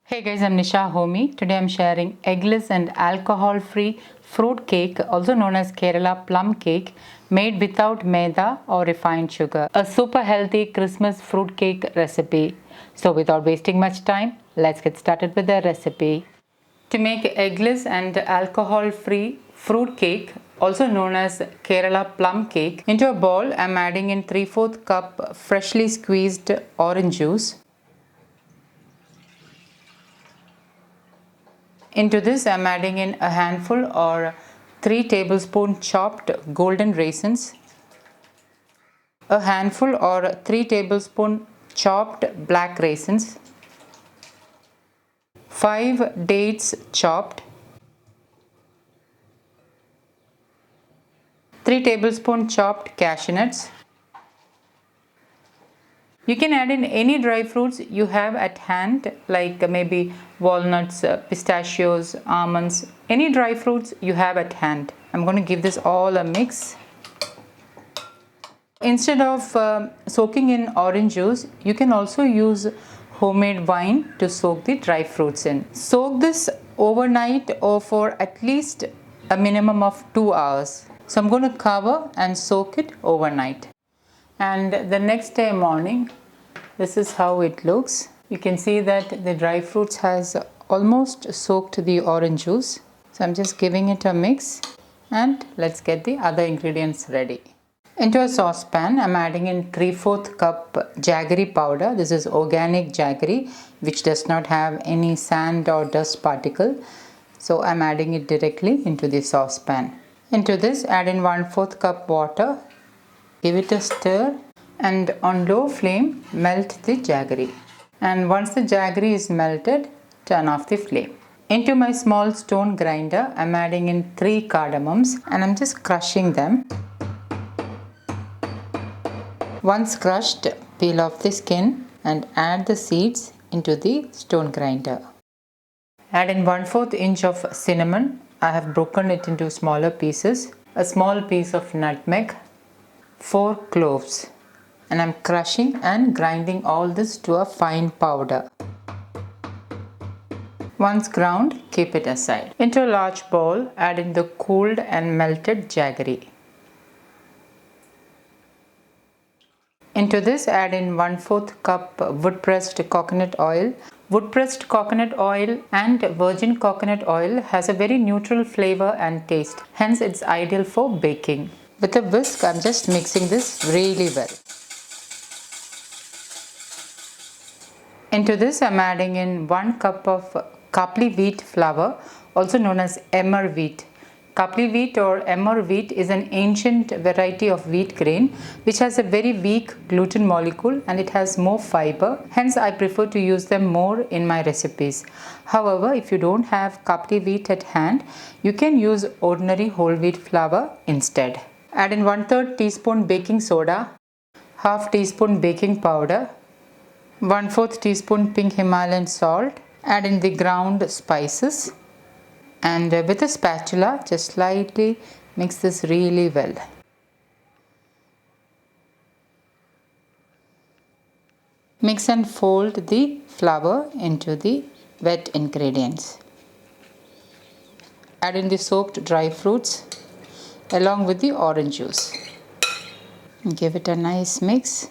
Hey guys, I'm Nisa Homey. Today I'm sharing eggless and alcohol-free fruit cake, also known as Kerala plum cake, made without Maida or refined sugar. A super healthy Christmas fruit cake recipe. So without wasting much time, let's get started with the recipe. To make eggless and alcohol-free fruit cake, also known as Kerala plum cake, into a bowl I'm adding in 3/4 cup freshly squeezed orange juice. Into this, I'm adding in a handful or 3 tablespoons chopped golden raisins, a handful or 3 tablespoons chopped black raisins, 5 dates chopped, 3 tablespoons chopped cashew nuts. You can add in any dry fruits you have at hand, like maybe walnuts, pistachios, almonds, any dry fruits you have at hand. I'm going to give this all a mix. Instead of soaking in orange juice, you can also use homemade wine to soak the dry fruits in. Soak this overnight or for at least a minimum of 2 hours. So I'm going to cover and soak it overnight. And the next day morning, this is how it looks. You can see that the dry fruits has almost soaked the orange juice. So I'm just giving it a mix, and let's get the other ingredients ready. Into a saucepan, I'm adding in 3/4 cup jaggery powder. This is organic jaggery, which does not have any sand or dust particle. So I'm adding it directly into the saucepan. Into this, add in 1/4 cup water. Give it a stir, and on low flame, melt the jaggery. And once the jaggery is melted, turn off the flame. Into my small stone grinder, I'm adding in 3 cardamoms, and I'm just crushing them. Once crushed, peel off the skin and add the seeds into the stone grinder. Add in 1/4 inch of cinnamon. I have broken it into smaller pieces. A small piece of nutmeg. 4 cloves. And I'm crushing and grinding all this to a fine powder. Once ground, keep it aside. Into a large bowl, add in the cooled and melted jaggery. Into this, add in 1/4 cup wood pressed coconut oil. Wood pressed coconut oil and virgin coconut oil has a very neutral flavor and taste. Hence, it's ideal for baking. With a whisk, I'm just mixing this really well. Into this, I'm adding in 1 cup of khapli wheat flour, also known as emmer wheat. Khapli wheat or emmer wheat is an ancient variety of wheat grain which has a very weak gluten molecule, and it has more fiber. Hence, I prefer to use them more in my recipes. However, if you don't have khapli wheat at hand, you can use ordinary whole wheat flour instead. Add in 1/3 teaspoon baking soda, half teaspoon baking powder, 1/4 teaspoon pink Himalayan salt. Add in the ground spices, and with a spatula just slightly mix this really well. Mix and fold the flour into the wet ingredients. Add in the soaked dry fruits along with the orange juice. Give it a nice mix.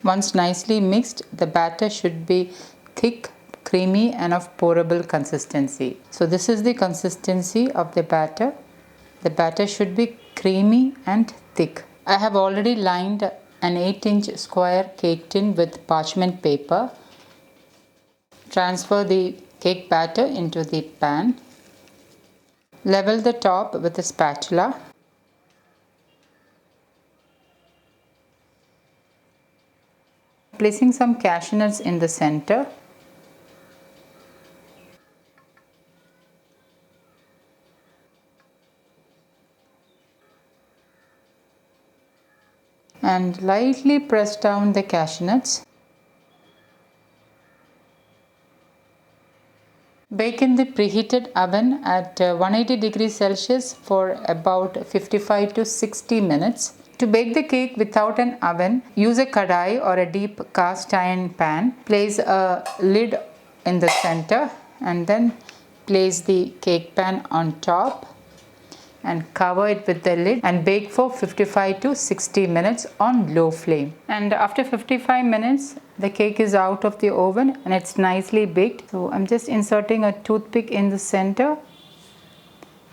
Once nicely mixed, the batter should be thick, creamy, and of pourable consistency. So this is the consistency of the batter. The batter should be creamy and thick. I have already lined an 8-inch square cake tin with parchment paper. Transfer the cake batter into the pan. Level the top with a spatula. Placing some cashew nuts in the center. and lightly press down the cashew nuts. Bake in the preheated oven at 180 degrees Celsius for about 55 to 60 minutes. To bake the cake without an oven, use a kadai or a deep cast iron pan. Place a lid in the center and then place the cake pan on top and cover it with the lid and bake for 55 to 60 minutes on low flame. And after 55 minutes, the cake is out of the oven and it's nicely baked. So I'm just inserting a toothpick in the center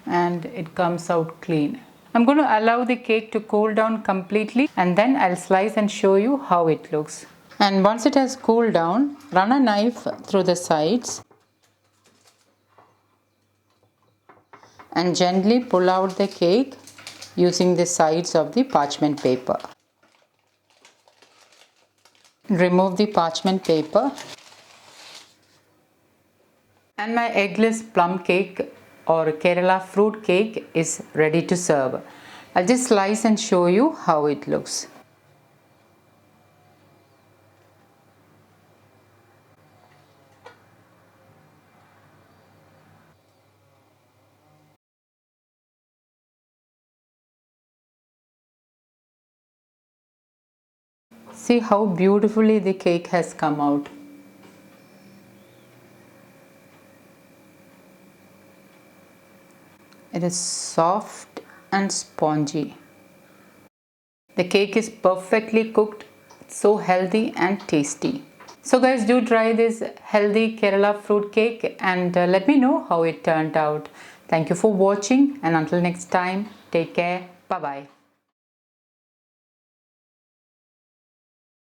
and it comes out clean. I'm going to allow the cake to cool down completely and then I'll slice and show you how it looks. And once it has cooled down, run a knife through the sides and gently pull out the cake using the sides of the parchment paper. Remove the parchment paper and my eggless plum cake or Kerala fruit cake is ready to serve. I'll just slice and show you how it looks. See how beautifully the cake has come out. It is soft and spongy. The cake is perfectly cooked, so healthy and tasty. So guys, do try this healthy Kerala fruit cake and let me know how it turned out. Thank you for watching and until next time, take care. Bye-bye.